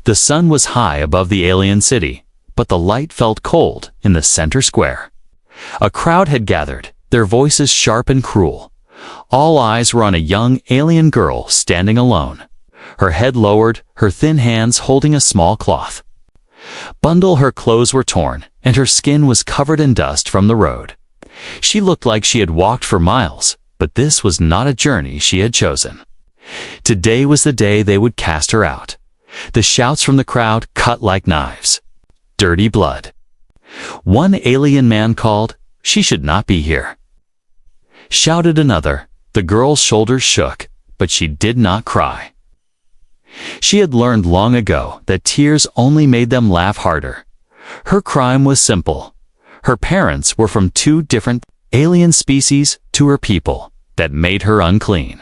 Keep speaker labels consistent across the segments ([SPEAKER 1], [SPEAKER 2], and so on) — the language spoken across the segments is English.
[SPEAKER 1] The sun was high above the alien city, but the light felt cold in the center square. A crowd had gathered, their voices sharp and cruel. All eyes were on a young alien girl standing alone, her head lowered, her thin hands holding a small cloth bundle. Her clothes were torn, and her skin was covered in dust from the road. She looked like she had walked for miles, but this was not a journey she had chosen. Today was the day they would cast her out. The shouts from the crowd cut like knives. Dirty blood. One alien man called, "She should not be here." Shouted another. The girl's shoulders shook, but she did not cry. She had learned long ago that tears only made them laugh harder. Her crime was simple. Her parents were from two different alien species to her people that made her unclean.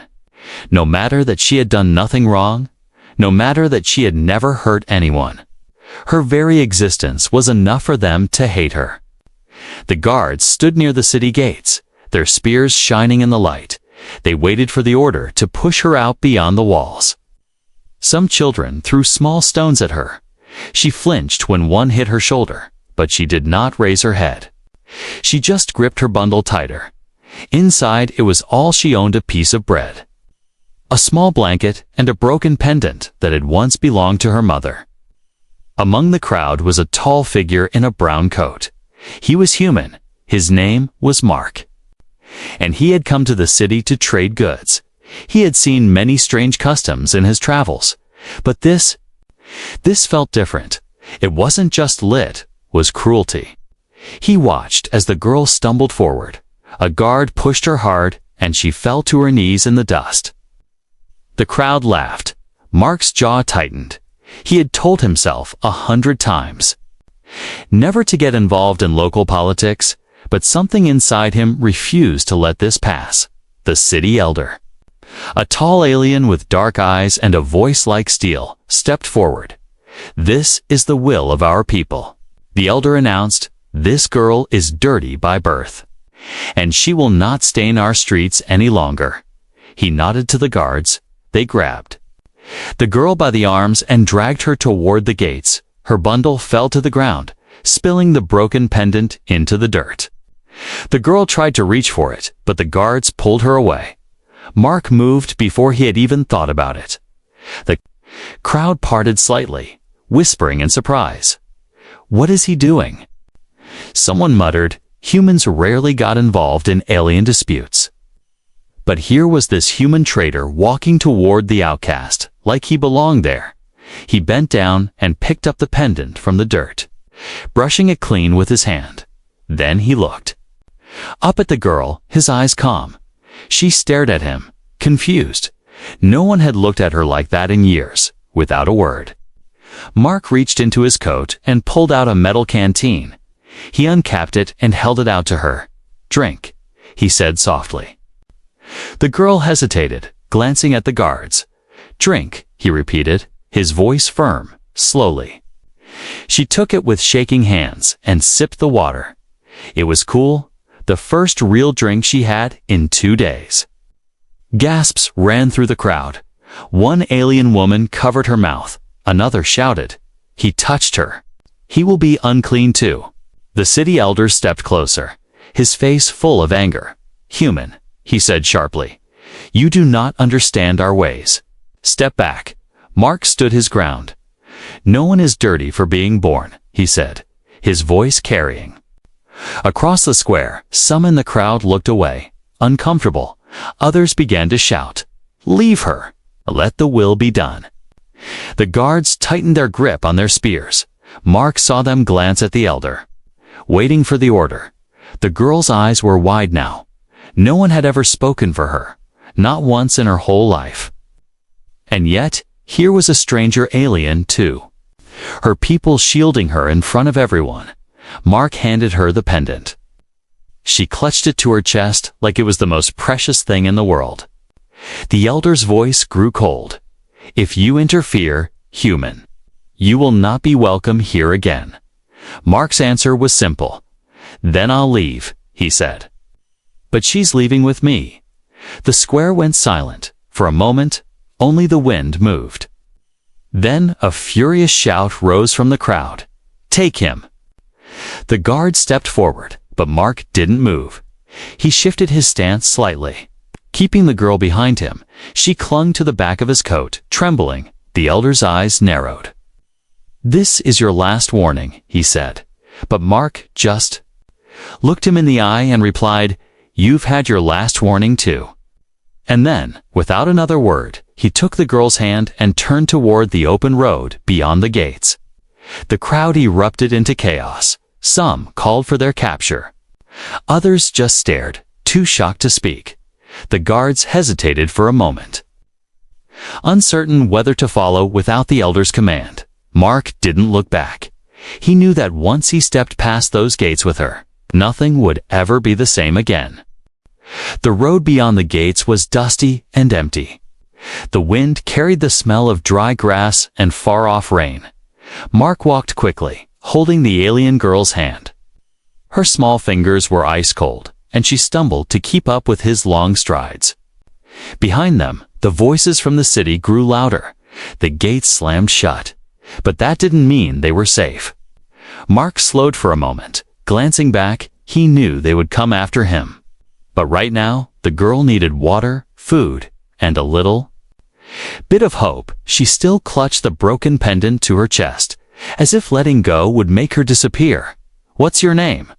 [SPEAKER 1] No matter that she had done nothing wrong, no matter that she had never hurt anyone, her very existence was enough for them to hate her. The guards stood near the city gates, their spears shining in the light. They waited for the order to push her out beyond the walls. Some children threw small stones at her. She flinched when one hit her shoulder, but she did not raise her head. She just gripped her bundle tighter. Inside, it was all she owned: a piece of bread, a small blanket, and a broken pendant that had once belonged to her mother. Among the crowd was a tall figure in a brown coat. He was human. His name was Mark. And he had come to the city to trade goods. He had seen many strange customs in his travels, but this felt different. It wasn't just lit, was cruelty. He watched as the girl stumbled forward. A guard pushed her hard, and she fell to her knees in the dust. The crowd laughed. Mark's jaw tightened. He had told himself 100 times never to get involved in local politics, but something inside him refused to let this pass. The city elder, a tall alien with dark eyes and a voice like steel, stepped forward. "This is the will of our people," the elder announced. "This girl is dirty by birth, and she will not stain our streets any longer." He nodded to the guards. They grabbed the girl by the arms and dragged her toward the gates. Her bundle fell to the ground, spilling the broken pendant into the dirt. The girl tried to reach for it, but the guards pulled her away. Mark moved before he had even thought about it. The crowd parted slightly, whispering in surprise. "What is he doing?" Someone muttered, "Humans rarely got involved in alien disputes." But here was this human traitor walking toward the outcast, like he belonged there. He bent down and picked up the pendant from the dirt, brushing it clean with his hand. Then he looked up at the girl, his eyes calm. She stared at him, confused. No one had looked at her like that in years. Without a word, Mark reached into his coat and pulled out a metal canteen. He uncapped it and held it out to her. "Drink," he said softly. The girl hesitated, glancing at the guards. "Drink," he repeated, his voice firm, slowly. She took it with shaking hands and sipped the water. It was cool, the first real drink she had in 2 days. Gasps ran through the crowd. One alien woman covered her mouth. Another shouted, "He touched her. He will be unclean too." The city elder stepped closer, his face full of anger. "Human," he said sharply, "you do not understand our ways. Step back." Mark stood his ground. "No one is dirty for being born," he said, his voice carrying. Across the square, some in the crowd looked away, uncomfortable. Others began to shout, "Leave her. Let the will be done." The guards tightened their grip on their spears. Mark saw them glance at the elder, waiting for the order. The girl's eyes were wide now. No one had ever spoken for her, not once in her whole life. And yet, here was a stranger alien too. Her people shielding her in front of everyone. Mark handed her the pendant. She clutched it to her chest like it was the most precious thing in the world. The elder's voice grew cold. "If you interfere, human, you will not be welcome here again." Mark's answer was simple. "Then I'll leave," he said. "But she's leaving with me." The square went silent. For a moment, only the wind moved. Then a furious shout rose from the crowd. "Take him!" The guard stepped forward, but Mark didn't move. He shifted his stance slightly. Keeping the girl behind him, she clung to the back of his coat, trembling. The elder's eyes narrowed. "This is your last warning," he said. But Mark just looked him in the eye and replied, "You've had your last warning too." And then, without another word, he took the girl's hand and turned toward the open road beyond the gates. The crowd erupted into chaos. Some called for their capture. Others just stared, too shocked to speak. The guards hesitated for a moment, uncertain whether to follow without the elder's command. Mark didn't look back. He knew that once he stepped past those gates with her, nothing would ever be the same again. The road beyond the gates was dusty and empty. The wind carried the smell of dry grass and far-off rain. Mark walked quickly, holding the alien girl's hand. Her small fingers were ice-cold, and she stumbled to keep up with his long strides. Behind them, the voices from the city grew louder. The gates slammed shut. But that didn't mean they were safe. Mark slowed for a moment. Glancing back, he knew they would come after him. But right now, the girl needed water, food, and a little bit of hope. She still clutched the broken pendant to her chest, as if letting go would make her disappear. "What's your name?"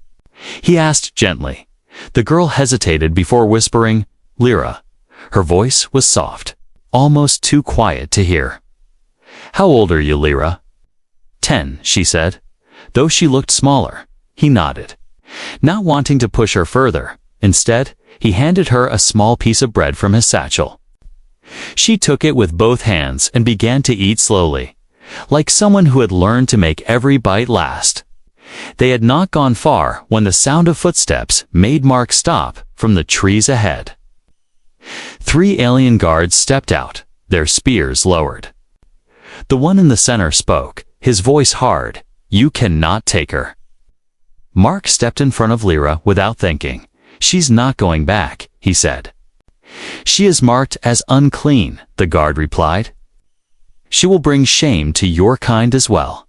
[SPEAKER 1] he asked gently. The girl hesitated before whispering, "Lyra." Her voice was soft, almost too quiet to hear. "How old are you, Lyra?" 10, she said. Though she looked smaller, he nodded, not wanting to push her further. Instead, he handed her a small piece of bread from his satchel. She took it with both hands and began to eat slowly, like someone who had learned to make every bite last. They had not gone far when the sound of footsteps made Mark stop from the trees ahead. 3 alien guards stepped out, their spears lowered. The one in the center spoke, his voice hard. "You cannot take her." Mark stepped in front of Lyra without thinking. "She's not going back," he said. "She is marked as unclean," the guard replied. "She will bring shame to your kind as well."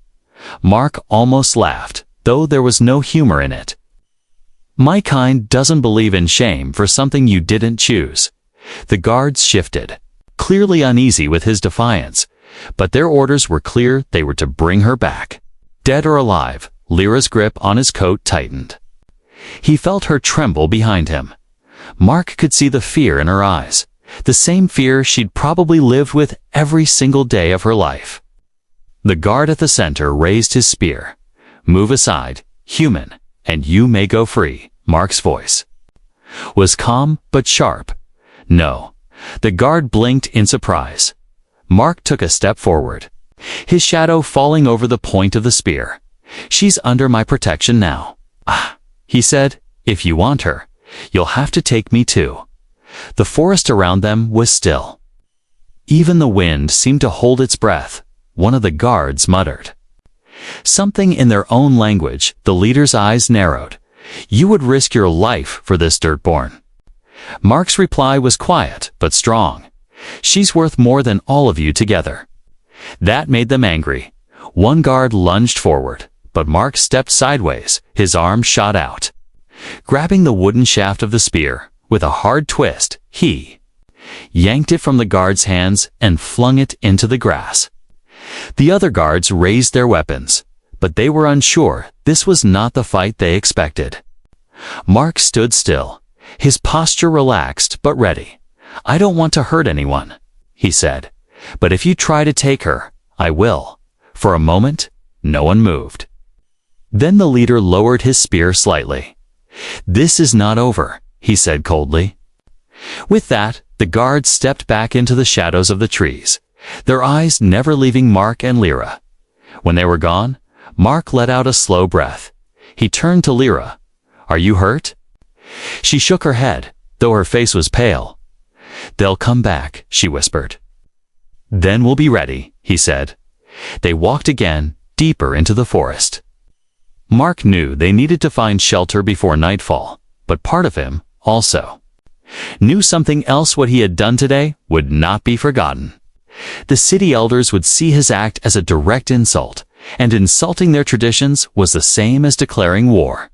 [SPEAKER 1] Mark almost laughed, though there was no humor in it. "My kind doesn't believe in shame for something you didn't choose." The guards shifted, clearly uneasy with his defiance, but their orders were clear. They were to bring her back. Dead or alive, Lyra's grip on his coat tightened. He felt her tremble behind him. Mark could see the fear in her eyes, the same fear she'd probably lived with every single day of her life. The guard at the center raised his spear. "Move aside, human, and you may go free." Mark's voice was calm but sharp. "No." The guard blinked in surprise. Mark took a step forward, his shadow falling over the point of the spear. "She's under my protection now." "Ah," he said, "if you want her, you'll have to take me too." The forest around them was still. Even the wind seemed to hold its breath. One of the guards muttered something in their own language. The leader's eyes narrowed. "You would risk your life for this dirtborn." Mark's reply was quiet but strong. "She's worth more than all of you together." That made them angry. One guard lunged forward, but Mark stepped sideways, his arm shot out. Grabbing the wooden shaft of the spear, with a hard twist, he yanked it from the guard's hands and flung it into the grass. The other guards raised their weapons, but they were unsure. This was not the fight they expected. Mark stood still, his posture relaxed but ready. "I don't want to hurt anyone," he said, "but if you try to take her, I will." For a moment, no one moved. Then the leader lowered his spear slightly. "This is not over," he said coldly. With that, the guards stepped back into the shadows of the trees, their eyes never leaving Mark and Lyra. When they were gone, Mark let out a slow breath. He turned to Lyra. "Are you hurt?" She shook her head, though her face was pale. "They'll come back," she whispered. "Then we'll be ready," he said. They walked again, deeper into the forest. Mark knew they needed to find shelter before nightfall, but part of him, also, knew something else. What he had done today would not be forgotten. The city elders would see his act as a direct insult, and insulting their traditions was the same as declaring war.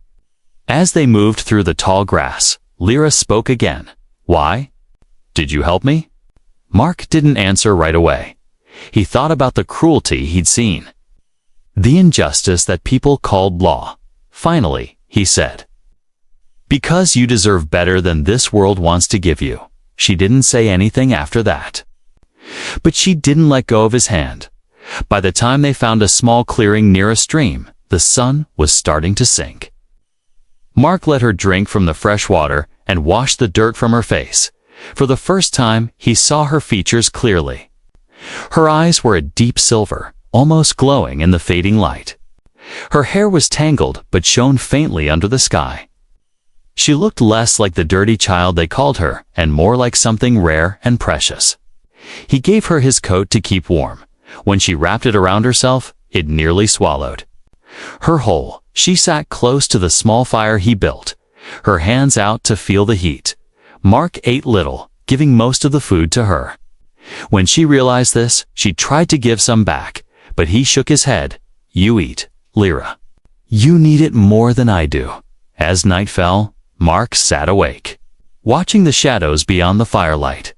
[SPEAKER 1] As they moved through the tall grass, Lyra spoke again. "Why? Did you help me?" Mark didn't answer right away. He thought about the cruelty he'd seen. The injustice that people called law. Finally, he said, "Because you deserve better than this world wants to give you." She didn't say anything after that. But she didn't let go of his hand. By the time they found a small clearing near a stream, the sun was starting to sink. Mark let her drink from the fresh water and washed the dirt from her face. For the first time, he saw her features clearly. Her eyes were a deep silver, almost glowing in the fading light. Her hair was tangled but shone faintly under the sky. She looked less like the dirty child they called her and more like something rare and precious. He gave her his coat to keep warm. When she wrapped it around herself, it nearly swallowed her whole. She sat close to the small fire he built, her hands out to feel the heat. Mark ate little, giving most of the food to her. When she realized this, she tried to give some back, but he shook his head. "You eat, Lyra. You need it more than I do." As night fell, Mark sat awake, watching the shadows beyond the firelight.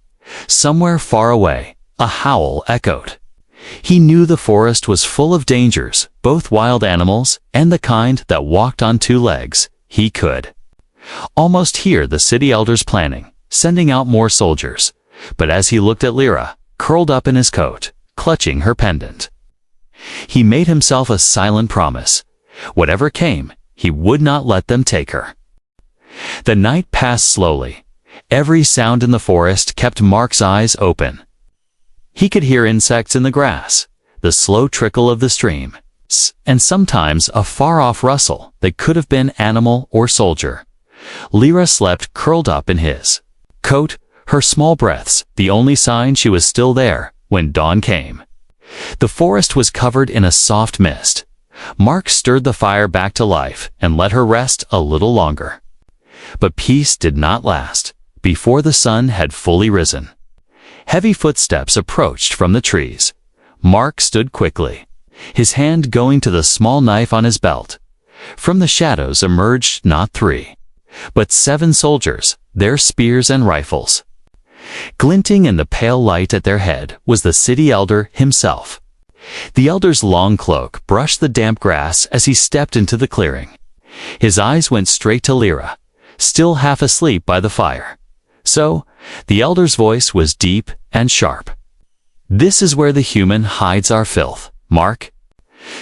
[SPEAKER 1] Somewhere far away, a howl echoed. He knew the forest was full of dangers, both wild animals and the kind that walked on two legs. He could almost hear the city elders planning, sending out more soldiers. But as he looked at Lyra, curled up in his coat, clutching her pendant, he made himself a silent promise. Whatever came, he would not let them take her. The night passed slowly. Every sound in the forest kept Mark's eyes open. He could hear insects in the grass, the slow trickle of the stream, and sometimes a far-off rustle that could have been animal or soldier. Lyra slept curled up in his coat, her small breaths the only sign she was still there when dawn came. The forest was covered in a soft mist. Mark stirred the fire back to life and let her rest a little longer. But peace did not last. Before the sun had fully risen, heavy footsteps approached from the trees. Mark stood quickly, his hand going to the small knife on his belt. From the shadows emerged not 3, but 7 soldiers, their spears and rifles. Glinting in the pale light at their head was the city elder himself. The elder's long cloak brushed the damp grass as he stepped into the clearing. His eyes went straight to Lyra, still half asleep by the fire. So, the elder's voice was deep and sharp. "This is where the human hides our filth." Mark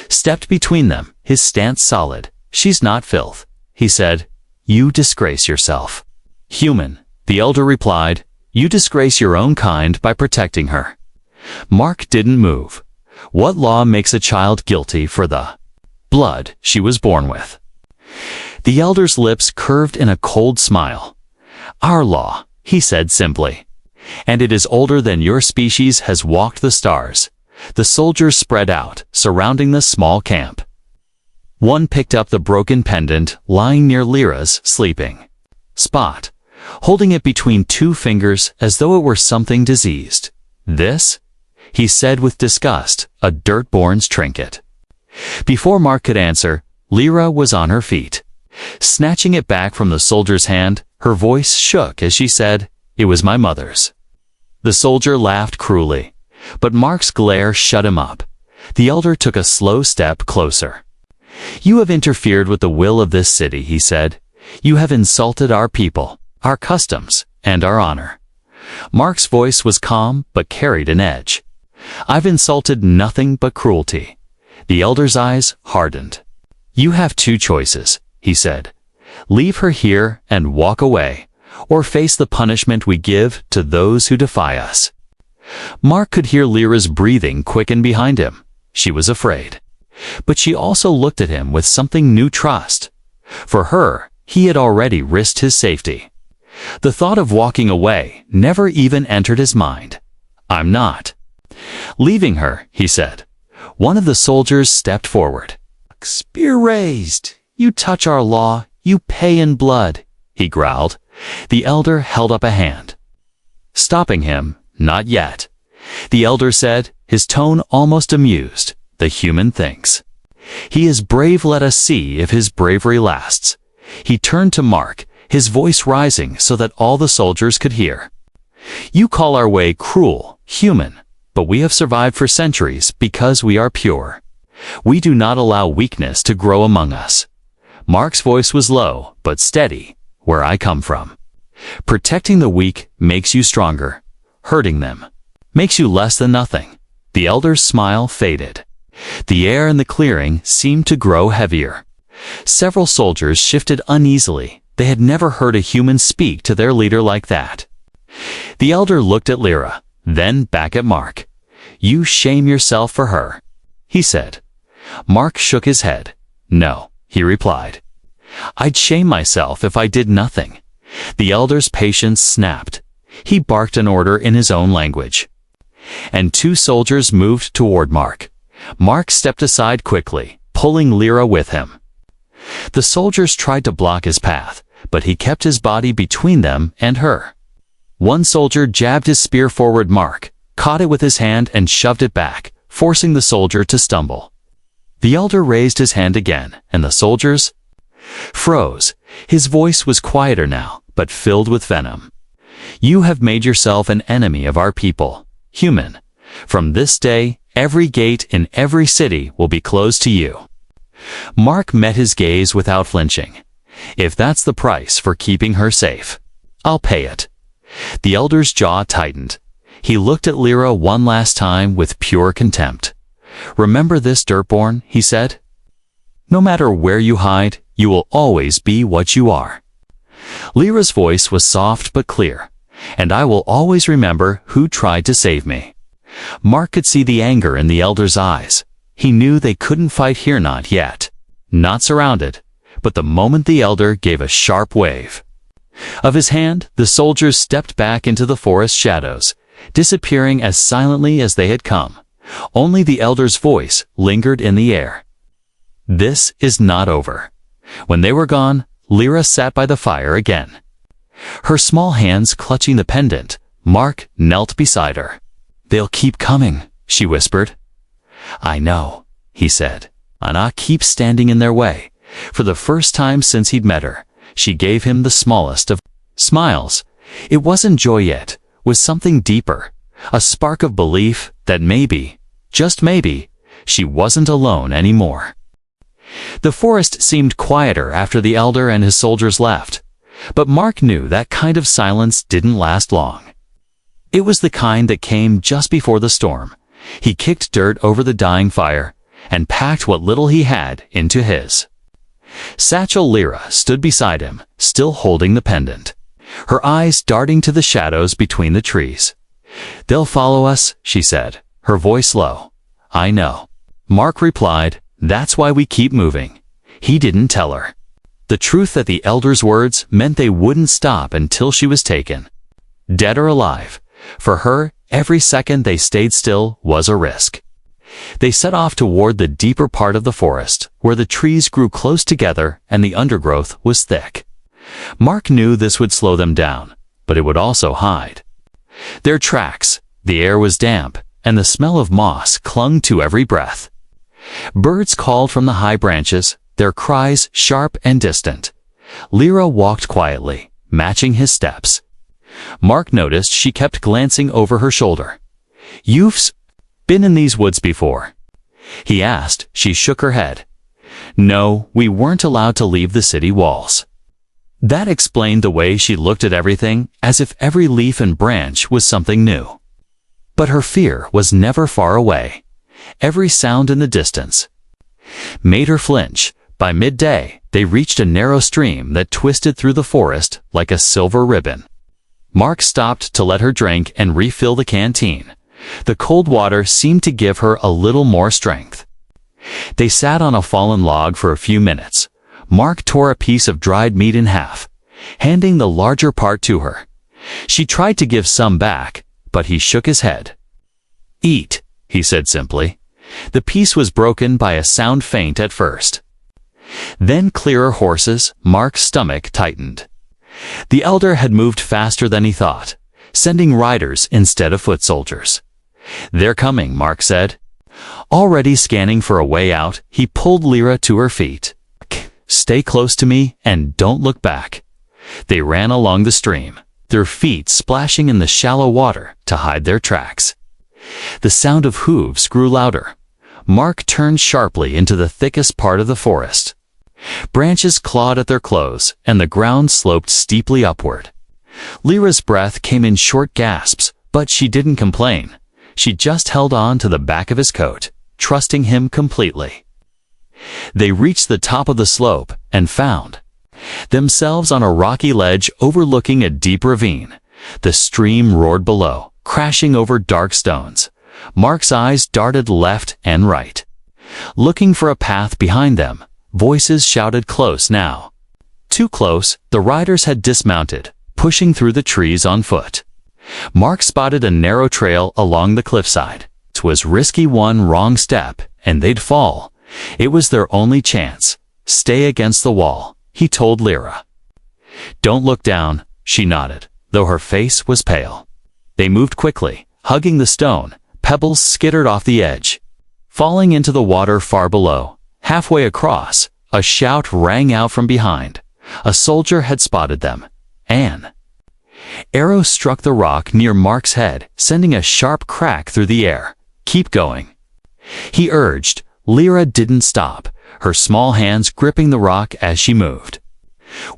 [SPEAKER 1] stepped between them, his stance solid. "She's not filth," he said. "You disgrace yourself." "Human," the elder replied. "You disgrace your own kind by protecting her." Mark didn't move. What law makes a child guilty for the blood she was born with? The elder's lips curved in a cold smile. "Our law," he said simply. "And it is older than your species has walked the stars." The soldiers spread out, surrounding the small camp. One picked up the broken pendant lying near Lyra's sleeping spot, holding it between 2 fingers as though it were something diseased. "This?" he said with disgust, "a dirt-born's trinket." Before Mark could answer, Lyra was on her feet. Snatching it back from the soldier's hand, her voice shook as she said, "It was my mother's." The soldier laughed cruelly, but Mark's glare shut him up. The elder took a slow step closer. "You have interfered with the will of this city," he said. "You have insulted our people, our customs, and our honor." Mark's voice was calm but carried an edge. "I've insulted nothing but cruelty." The elder's eyes hardened. "You have 2 choices," he said. "Leave her here and walk away, or face the punishment we give to those who defy us." Mark could hear Lyra's breathing quicken behind him. She was afraid. But she also looked at him with something new trust. For her, he had already risked his safety. The thought of walking away never even entered his mind. "I'm not leaving her," he said. One of the soldiers stepped forward. "Spear raised. You touch our law, you pay in blood," he growled. The elder held up a hand, stopping him. "Not yet." The elder said, his tone almost amused. "The human thinks. He is brave, let us see if his bravery lasts." He turned to Mark, his voice rising so that all the soldiers could hear. "You call our way cruel, human, but we have survived for centuries because we are pure. We do not allow weakness to grow among us." Mark's voice was low, but steady, "Where I come from. Protecting the weak makes you stronger. Hurting them makes you less than nothing." The elder's smile faded. The air in the clearing seemed to grow heavier. Several soldiers shifted uneasily. They had never heard a human speak to their leader like that. The elder looked at Lyra, then back at Mark. "You shame yourself for her," he said. Mark shook his head. "No," he replied. "I'd shame myself if I did nothing." The elder's patience snapped. He barked an order in his own language. And two soldiers moved toward Mark. Mark stepped aside quickly, pulling Lyra with him. The soldiers tried to block his path, but he kept his body between them and her. One soldier jabbed his spear forward. Mark caught it with his hand and shoved it back, forcing the soldier to stumble. The elder raised his hand again, and the soldiers froze. His voice was quieter now, but filled with venom. "You have made yourself an enemy of our people, human. From this day, every gate in every city will be closed to you." Mark met his gaze without flinching. "If that's the price for keeping her safe, I'll pay it." The elder's jaw tightened. He looked at Lyra one last time with pure contempt. "Remember this, Dirtborn," he said. "No matter where you hide, you will always be what you are." Lyra's voice was soft but clear. "And I will always remember who tried to save me." Mark could see the anger in the elder's eyes. He knew they couldn't fight here, not yet. Not surrounded. But the moment the elder gave a sharp wave of his hand, the soldiers stepped back into the forest shadows, disappearing as silently as they had come. Only the elder's voice lingered in the air. "This is not over." When they were gone, Lyra sat by the fire again, her small hands clutching the pendant. Mark knelt beside her. "They'll keep coming," she whispered. "I know," he said. "Anna keeps standing in their way." For the first time since he'd met her, she gave him the smallest of smiles. It wasn't joy yet, was something deeper, a spark of belief that maybe, just maybe, she wasn't alone anymore. The forest seemed quieter after the elder and his soldiers left, but Mark knew that kind of silence didn't last long. It was the kind that came just before the storm. He kicked dirt over the dying fire and packed what little he had into his satchel. Lyra stood beside him, still holding the pendant, her eyes darting to the shadows between the trees. "They'll follow us," she said, her voice low. "I know." Mark replied, "That's why we keep moving." He didn't tell her the truth that the elder's words meant they wouldn't stop until she was taken, dead or alive. For her, every second they stayed still was a risk. They set off toward the deeper part of the forest, where the trees grew close together and the undergrowth was thick. Mark knew this would slow them down, but it would also hide their tracks. The air was damp, and the smell of moss clung to every breath. Birds called from the high branches, their cries sharp and distant. Lyra walked quietly, matching his steps. Mark noticed she kept glancing over her shoulder. "You've been in these woods before?" he asked. She shook her head. "No, we weren't allowed to leave the city walls." That explained the way she looked at everything, as if every leaf and branch was something new. But her fear was never far away. Every sound in the distance made her flinch. By midday, they reached a narrow stream that twisted through the forest like a silver ribbon. Mark stopped to let her drink and refill the canteen. The cold water seemed to give her a little more strength. They sat on a fallen log for a few minutes. Mark tore a piece of dried meat in half, handing the larger part to her. She tried to give some back, but he shook his head. "Eat," he said simply. The piece was broken by a sound faint at first. Then clearer horses. Mark's stomach tightened. The elder had moved faster than he thought, sending riders instead of foot soldiers. "They're coming," Mark said. Already scanning for a way out, he pulled Lyra to her feet. "Stay close to me and don't look back." They ran along the stream, their feet splashing in the shallow water to hide their tracks. The sound of hooves grew louder. Mark turned sharply into the thickest part of the forest. Branches clawed at their clothes, and the ground sloped steeply upward. Lyra's breath came in short gasps, but she didn't complain. She just held on to the back of his coat, trusting him completely. They reached the top of the slope and found themselves on a rocky ledge overlooking a deep ravine. The stream roared below, crashing over dark stones. Mark's eyes darted left and right. Looking for a path behind them, voices shouted close now. Too close, the riders had dismounted, pushing through the trees on foot. Mark spotted a narrow trail along the cliffside. 'Twas risky, one wrong step, and they'd fall. It was their only chance. "Stay against the wall," he told Lyra. "Don't look down," she nodded, though her face was pale. They moved quickly, hugging the stone. Pebbles skittered off the edge. Falling into the water far below, halfway across, a shout rang out from behind. A soldier had spotted them. An arrow struck the rock near Mark's head, sending a sharp crack through the air. "Keep going," he urged. Lyra didn't stop, her small hands gripping the rock as she moved.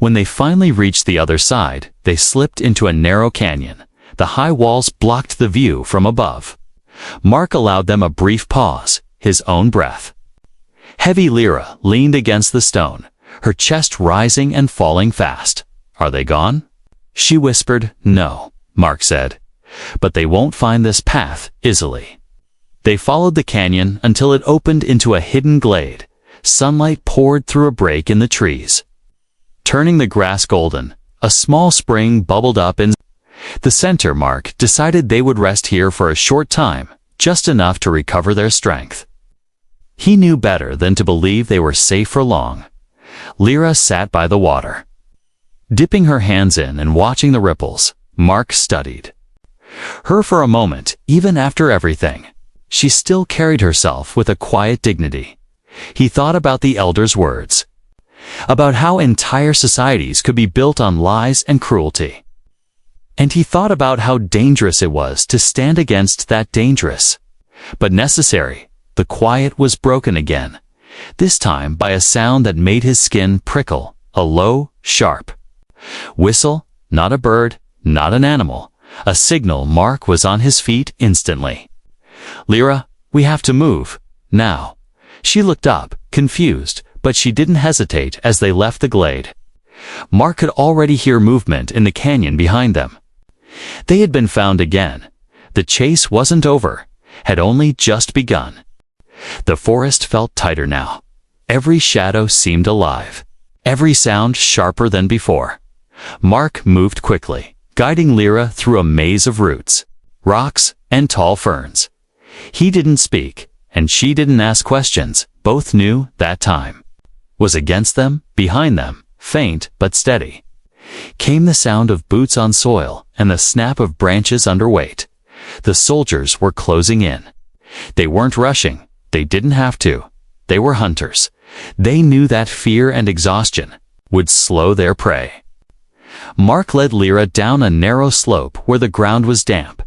[SPEAKER 1] When they finally reached the other side, they slipped into a narrow canyon. The high walls blocked the view from above. Mark allowed them a brief pause, his own breath. Heavy Lyra leaned against the stone, her chest rising and falling fast. "Are they gone?" she whispered. "No," Mark said. "But they won't find this path easily." They followed the canyon until it opened into a hidden glade. Sunlight poured through a break in the trees, turning the grass golden. A small spring bubbled up in the center. Mark decided they would rest here for a short time, just enough to recover their strength. He knew better than to believe they were safe for long. Lyra sat by the water, dipping her hands in and watching the ripples. Mark studied her for a moment. Even after everything, she still carried herself with a quiet dignity. He thought about the elders' words, about how entire societies could be built on lies and cruelty. And he thought about how dangerous it was to stand against that dangerous, but necessary. The quiet was broken again, this time by a sound that made his skin prickle, a low, sharp whistle, not a bird, not an animal, a signal. Mark was on his feet instantly. "Lyra, we have to move, now." She looked up, confused, but she didn't hesitate as they left the glade. Mark could already hear movement in the canyon behind them. They had been found again. The chase wasn't over, had only just begun. The forest felt tighter now. Every shadow seemed alive, every sound sharper than before. Mark moved quickly, guiding Lyra through a maze of roots, rocks, and tall ferns. He didn't speak, and she didn't ask questions. Both knew that time was against them. Behind them, faint but steady, came the sound of boots on soil and the snap of branches under weight. The soldiers were closing in. They weren't rushing. They didn't have to. They were hunters. They knew that fear and exhaustion would slow their prey. Mark led Lyra down a narrow slope where the ground was damp.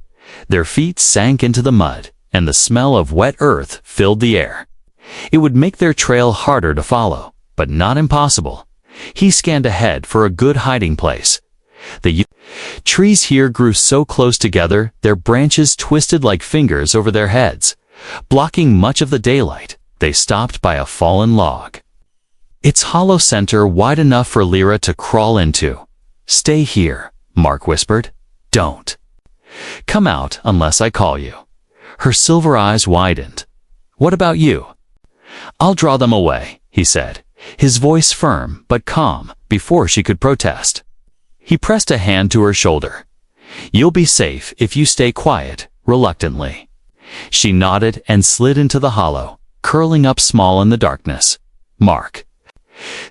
[SPEAKER 1] Their feet sank into the mud, and the smell of wet earth filled the air. It would make their trail harder to follow, but not impossible. He scanned ahead for a good hiding place. The trees here grew so close together, their branches twisted like fingers over their heads, blocking much of the daylight. They stopped by a fallen log, its hollow center wide enough for Lyra to crawl into. "Stay here," Mark whispered. "Don't come out unless I call you." Her silver eyes widened. "What about you?" "I'll draw them away," he said, his voice firm but calm, before she could protest. He pressed a hand to her shoulder. "You'll be safe if you stay quiet," reluctantly. She nodded and slid into the hollow, curling up small in the darkness. Mark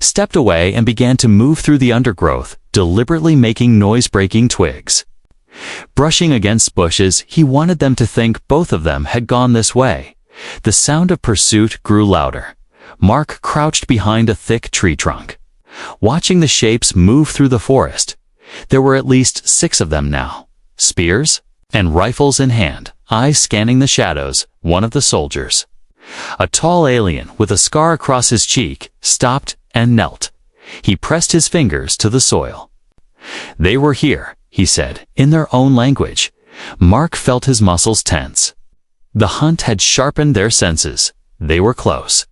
[SPEAKER 1] stepped away and began to move through the undergrowth, deliberately making noise breaking twigs. Brushing against bushes, he wanted them to think both of them had gone this way. The sound of pursuit grew louder. Mark crouched behind a thick tree trunk, watching the shapes move through the forest. There were at least 6 of them now, spears and rifles in hand, eyes scanning the shadows. One of the soldiers, a tall alien with a scar across his cheek, stopped and knelt. He pressed his fingers to the soil. "They were here," he said, in their own language. Mark felt his muscles tense. The hunt had sharpened their senses. They were close.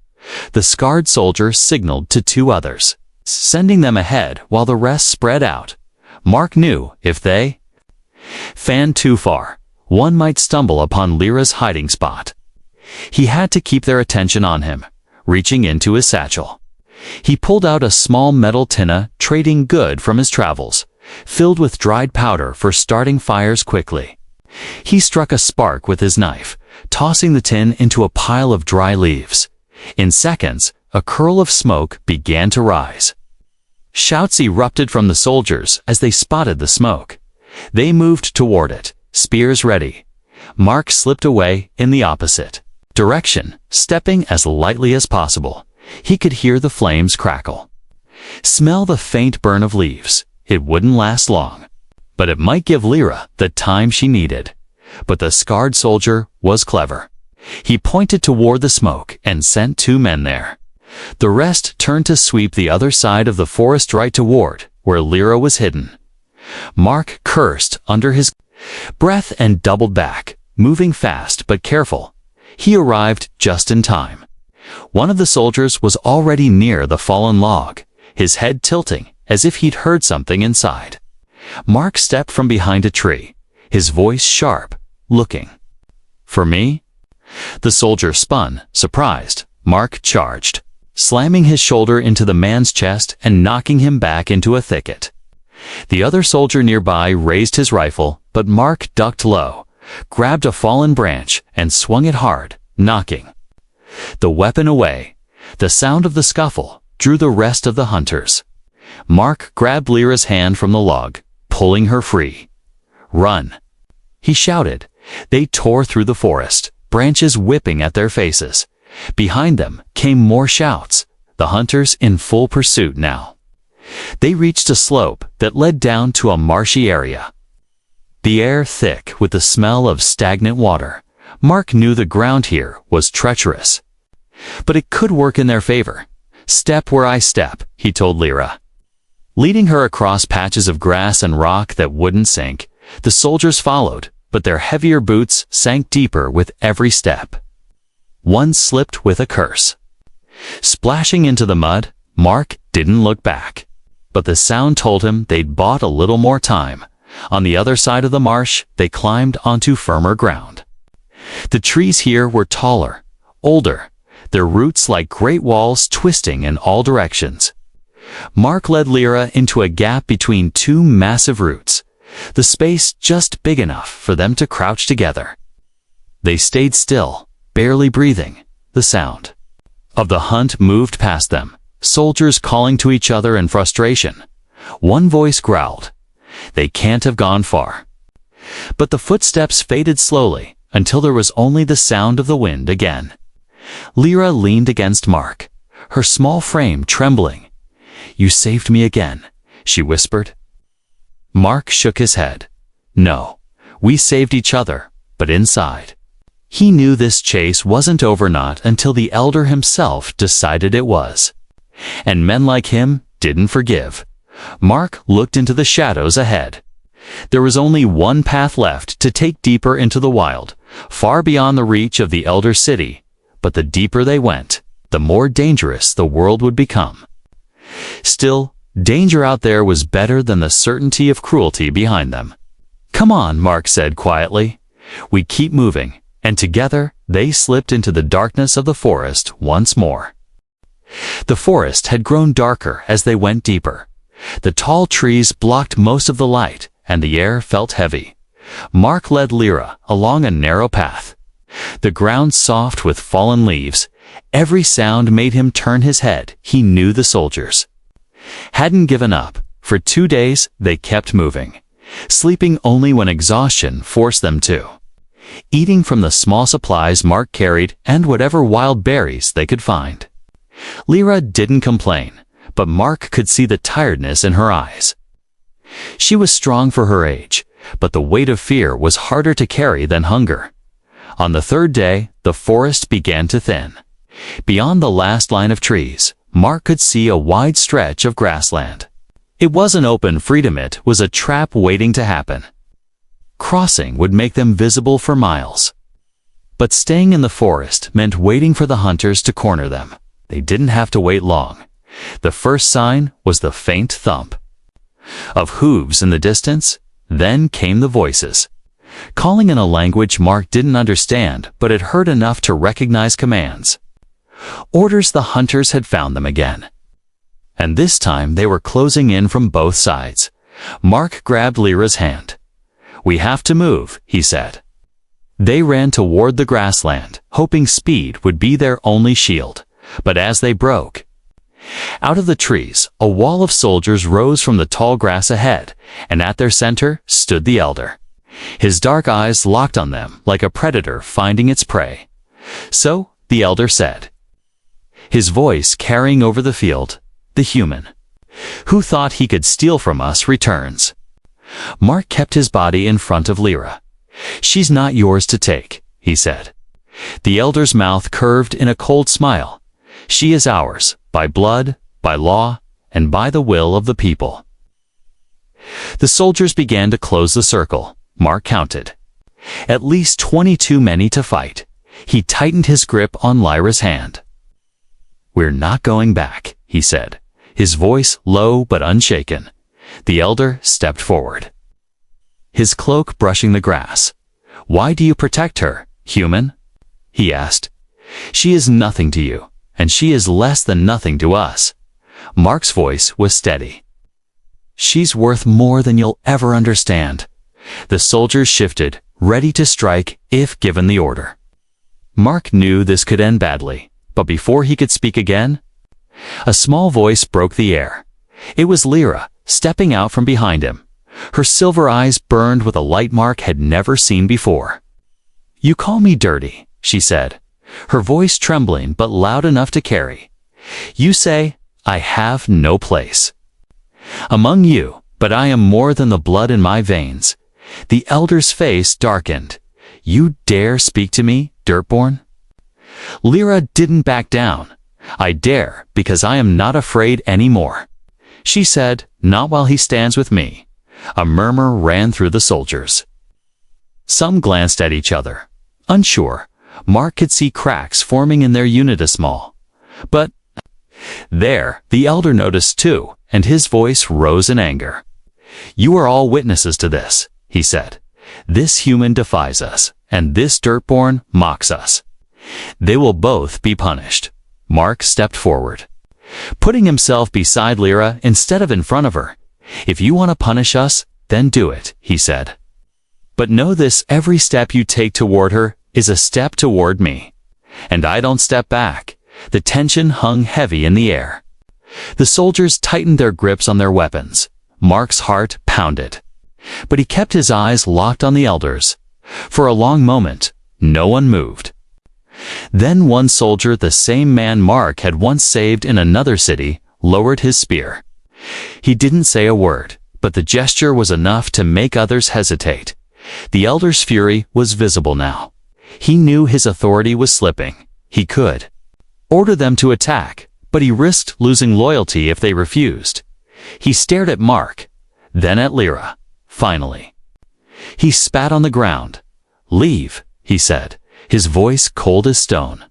[SPEAKER 1] The scarred soldier signaled to 2 others, sending them ahead while the rest spread out. Mark knew if they fanned too far, one might stumble upon Lyra's hiding spot. He had to keep their attention on him. Reaching into his satchel, he pulled out a small metal tinna, trading good from his travels, filled with dried powder for starting fires quickly. He struck a spark with his knife, tossing the tin into a pile of dry leaves. In seconds, a curl of smoke began to rise. Shouts erupted from the soldiers as they spotted the smoke. They moved toward it, spears ready. Mark slipped away in the opposite direction, stepping as lightly as possible. He could hear the flames crackle. Smell the faint burn of leaves. It wouldn't last long, but it might give Lyra the time she needed. But the scarred soldier was clever. He pointed toward the smoke and sent 2 men there. The rest turned to sweep the other side of the forest right toward where Lyra was hidden. Mark cursed under his breath and doubled back, moving fast but careful. He arrived just in time. One of the soldiers was already near the fallen log, his head tilting as if he'd heard something inside. Mark stepped from behind a tree, his voice sharp, "Looking for me?" The soldier spun, surprised. Mark charged, slamming his shoulder into the man's chest and knocking him back into a thicket. The other soldier nearby raised his rifle, but Mark ducked low, grabbed a fallen branch, and swung it hard, knocking the weapon away. The sound of the scuffle drew the rest of the hunters. Mark grabbed Lyra's hand from the log, pulling her free. "Run!" he shouted. They tore through the forest, branches whipping at their faces. Behind them came more shouts, the hunters in full pursuit now. They reached a slope that led down to a marshy area, the air thick with the smell of stagnant water. Mark knew the ground here was treacherous, but it could work in their favor. "Step where I step," he told Lyra, leading her across patches of grass and rock that wouldn't sink. The soldiers followed, but their heavier boots sank deeper with every step. One slipped with a curse, splashing into the mud. Mark didn't look back, but the sound told him they'd bought a little more time. On the other side of the marsh, they climbed onto firmer ground. The trees here were taller, older, their roots like great walls twisting in all directions. Mark led Lyra into a gap between 2 massive roots, the space just big enough for them to crouch together. They stayed still, barely breathing. The sound of the hunt moved past them, soldiers calling to each other in frustration. One voice growled, "They can't have gone far." But the footsteps faded slowly until there was only the sound of the wind again. Lyra leaned against Mark, her small frame trembling. "You saved me again," she whispered. Mark shook his head. "No, we saved each other, but inside." He knew this chase wasn't over not until the elder himself decided it was. And men like him didn't forgive. Mark looked into the shadows ahead. There was only one path left to take deeper into the wild, far beyond the reach of the elder city. But the deeper they went, the more dangerous the world would become. Still, danger out there was better than the certainty of cruelty behind them. "Come on," Mark said quietly. "We keep moving." And together, they slipped into the darkness of the forest once more. The forest had grown darker as they went deeper. The tall trees blocked most of the light, and the air felt heavy. Mark led Lyra along a narrow path, the ground soft with fallen leaves. Every sound made him turn his head. He knew the soldiers hadn't given up. For 2 days, they kept moving. sleeping only when exhaustion forced them to, eating from the small supplies Mark carried and whatever wild berries they could find. Lyra didn't complain, but Mark could see the tiredness in her eyes. She was strong for her age, but the weight of fear was harder to carry than hunger. On the third day, the forest began to thin. Beyond the last line of trees, Mark could see a wide stretch of grassland. It wasn't open freedom, it was a trap waiting to happen. Crossing would make them visible for miles. But staying in the forest meant waiting for the hunters to corner them. They didn't have to wait long. The first sign was the faint thump of hooves in the distance. Then came the voices, calling in a language Mark didn't understand, but had heard enough to recognize commands. Orders the hunters had found them again. And this time they were closing in from both sides. Mark grabbed Lyra's hand. "We have to move," he said. They ran toward the grassland, hoping speed would be their only shield. But as they broke out of the trees, a wall of soldiers rose from the tall grass ahead, and at their center stood the elder. His dark eyes locked on them like a predator finding its prey. "So," the elder said, his voice carrying over the field, "the human who thought he could steal from us returns." Mark kept his body in front of Lyra. "She's not yours to take," he said. The elder's mouth curved in a cold smile. "She is ours, by blood, by law, and by the will of the people." The soldiers began to close the circle. Mark counted. At least 22 many to fight. He tightened his grip on Lyra's hand. "We're not going back," he said, his voice low but unshaken. The elder stepped forward, his cloak brushing the grass. "Why do you protect her, human?" he asked. "She is nothing to you, and she is less than nothing to us." Mark's voice was steady. "She's worth more than you'll ever understand." The soldiers shifted, ready to strike if given the order. Mark knew this could end badly, but before he could speak again, a small voice broke the air. It was Lyra, stepping out from behind him. Her silver eyes burned with a light Mark had never seen before. "You call me dirty," she said, her voice trembling but loud enough to carry. "You say I have no place among you, but I am more than the blood in my veins." The elder's face darkened. "You dare speak to me, Dirtborn?" Lyra didn't back down. "I dare because I am not afraid anymore," she said. "Not while he stands with me." A murmur ran through the soldiers. Some glanced at each other, unsure. Mark could see cracks forming in their unitasmal. But there, the elder noticed too, and his voice rose in anger. "You are all witnesses to this," he said. "This human defies us, and this Dirtborn mocks us. They will both be punished." Mark stepped forward, putting himself beside Lyra instead of in front of her. "If you want to punish us, then do it," he said. "But know this, every step you take toward her is a step toward me. And I don't step back." The tension hung heavy in the air. The soldiers tightened their grips on their weapons. Mark's heart pounded. But he kept his eyes locked on the elders. For a long moment, no one moved. Then one soldier, the same man Mark had once saved in another city, lowered his spear. He didn't say a word, but the gesture was enough to make others hesitate. The elder's fury was visible now. He knew his authority was slipping. He could order them to attack, but he risked losing loyalty if they refused. He stared at Mark, then at Lyra. Finally, he spat on the ground. "Leave," he said, his voice cold as stone.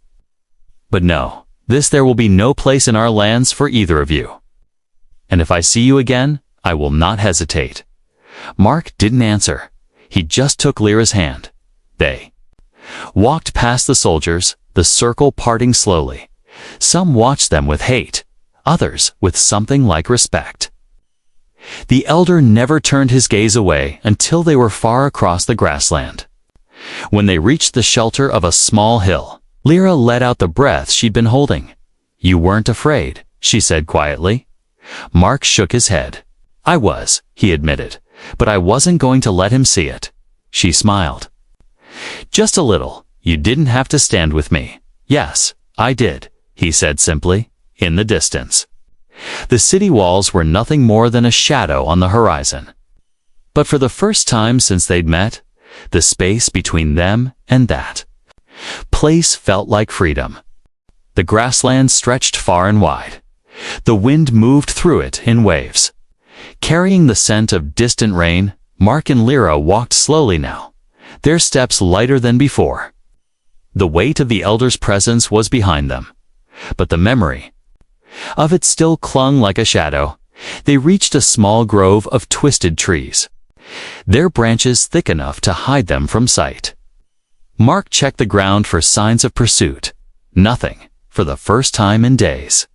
[SPEAKER 1] "But no, there will be no place in our lands for either of you. And if I see you again, I will not hesitate." Mark didn't answer. He just took Lyra's hand. They walked past the soldiers, the circle parting slowly. Some watched them with hate, others with something like respect. The elder never turned his gaze away until they were far across the grassland. When they reached the shelter of a small hill, Lyra let out the breath she'd been holding. "You weren't afraid," she said quietly. Mark shook his head. "I was," he admitted, but I wasn't going to let him see it. She smiled. Just a little. You didn't have to stand with me. Yes, I did, he said simply, in the distance. The city walls were nothing more than a shadow on the horizon. But for the first time since they'd met, the space between them and that place felt like freedom. The grassland stretched far and wide. The wind moved through it in waves. Carrying the scent of distant rain, Mark and Lyra walked slowly now, their steps lighter than before. The weight of the elder's presence was behind them, but the memory of it still clung like a shadow. They reached a small grove of twisted trees, their branches thick enough to hide them from sight. Mark checked the ground for signs of pursuit. Nothing, for the first time in days.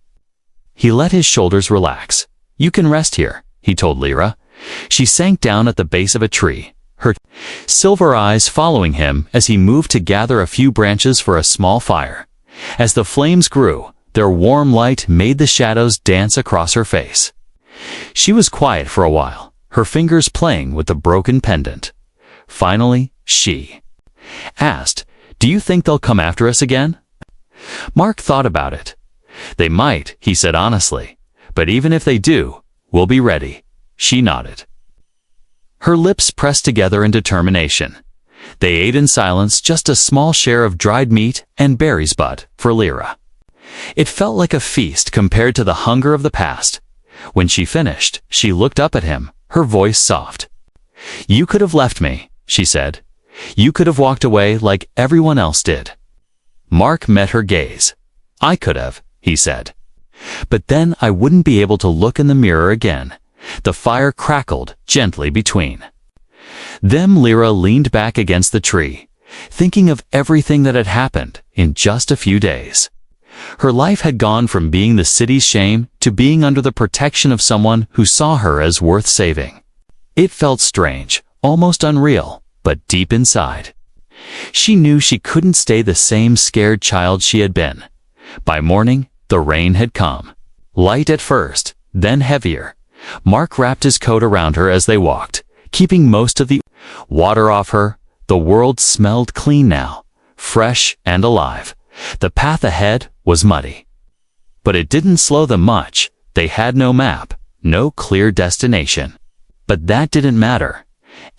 [SPEAKER 1] He let his shoulders relax. You can rest here, he told Lyra. She sank down at the base of a tree, her silver eyes following him as he moved to gather a few branches for a small fire. As the flames grew, their warm light made the shadows dance across her face. She was quiet for a while, her fingers playing with the broken pendant. Finally, she asked, "Do you think they'll come after us again?" Mark thought about it. They might, he said honestly, but even if they do, we'll be ready. She nodded. Her lips pressed together in determination. They ate in silence, just a small share of dried meat and berries but, for Lyra, it felt like a feast compared to the hunger of the past. When she finished, she looked up at him, her voice soft. "You could have left me," she said. "You could have walked away like everyone else did." Mark met her gaze. "I could have," he said. "But then I wouldn't be able to look in the mirror again." The fire crackled gently between them. Lyra leaned back against the tree, thinking of everything that had happened in just a few days. Her life had gone from being the city's shame to being under the protection of someone who saw her as worth saving. It felt strange, almost unreal, but deep inside, she knew she couldn't stay the same scared child she had been. By morning, the rain had come. Light at first, then heavier. Mark wrapped his coat around her as they walked, keeping most of the water off her. The world smelled clean now, fresh and alive. The path ahead was muddy. But it didn't slow them much. They had no map, no clear destination. But that didn't matter.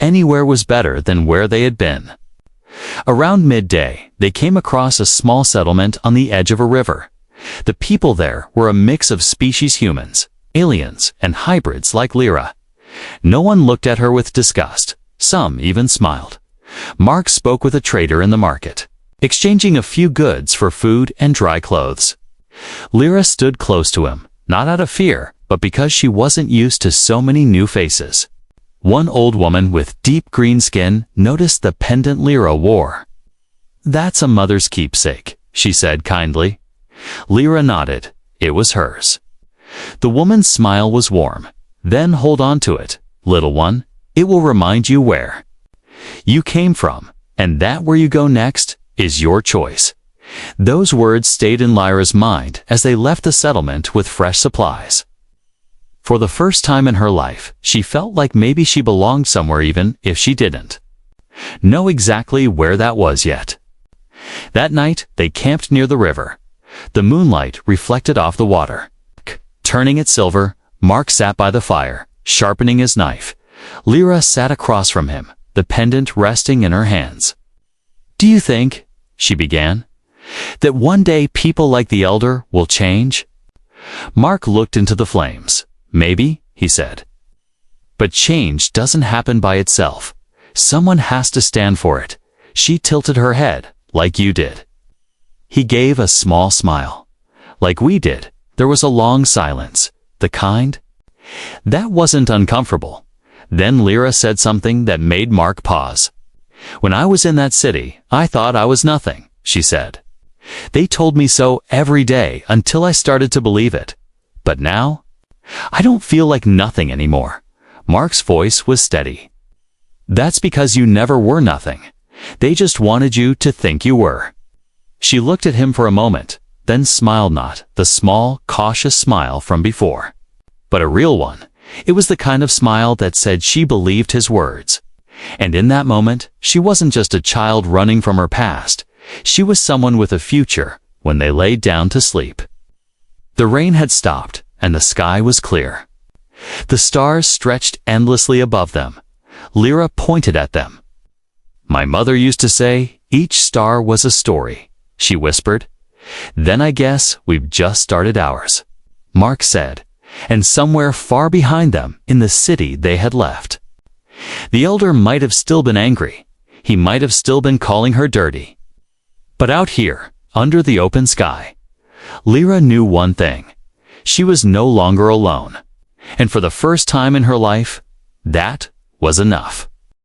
[SPEAKER 1] Anywhere was better than where they had been. Around midday, they came across a small settlement on the edge of a river. The people there were a mix of species humans, aliens, and hybrids like Lyra. No one looked at her with disgust. Some even smiled. Mark spoke with a trader in the market, exchanging a few goods for food and dry clothes. Lyra stood close to him, not out of fear, but because she wasn't used to so many new faces. One old woman with deep green skin noticed the pendant Lyra wore. "That's a mother's keepsake," she said kindly. Lyra nodded. It was hers. The woman's smile was warm. "Then hold on to it, little one. It will remind you where you came from, and that where you go next is your choice." Those words stayed in Lyra's mind as they left the settlement with fresh supplies. For the first time in her life, she felt like maybe she belonged somewhere even if she didn't know exactly where that was yet. That night, they camped near the river. The moonlight reflected off the water. Turning it silver, Mark sat by the fire, sharpening his knife. Lyra sat across from him, the pendant resting in her hands. "Do you think," she began, "that one day people like the elder will change?" Mark looked into the flames. "Maybe," he said. "But change doesn't happen by itself. Someone has to stand for it." She tilted her head, "Like you did." He gave a small smile. "Like we did." There was a long silence, the kind that wasn't uncomfortable. Then Lyra said something that made Mark pause. "When I was in that city, I thought I was nothing," she said. "They told me so every day until I started to believe it. But now, I don't feel like nothing anymore." Mark's voice was steady. "That's because you never were nothing. They just wanted you to think you were." She looked at him for a moment, then smiled, not the small, cautious smile from before, but a real one. It was the kind of smile that said she believed his words. And in that moment, she wasn't just a child running from her past. She was someone with a future when they laid down to sleep. The rain had stopped, and the sky was clear. The stars stretched endlessly above them. Lyra pointed at them. "My mother used to say, each star was a story," she whispered. "Then I guess we've just started ours," Mark said, and somewhere far behind them in the city they had left. The elder might have still been angry. He might have still been calling her dirty. But out here, under the open sky, Lyra knew one thing. She was no longer alone. And for the first time in her life, that was enough.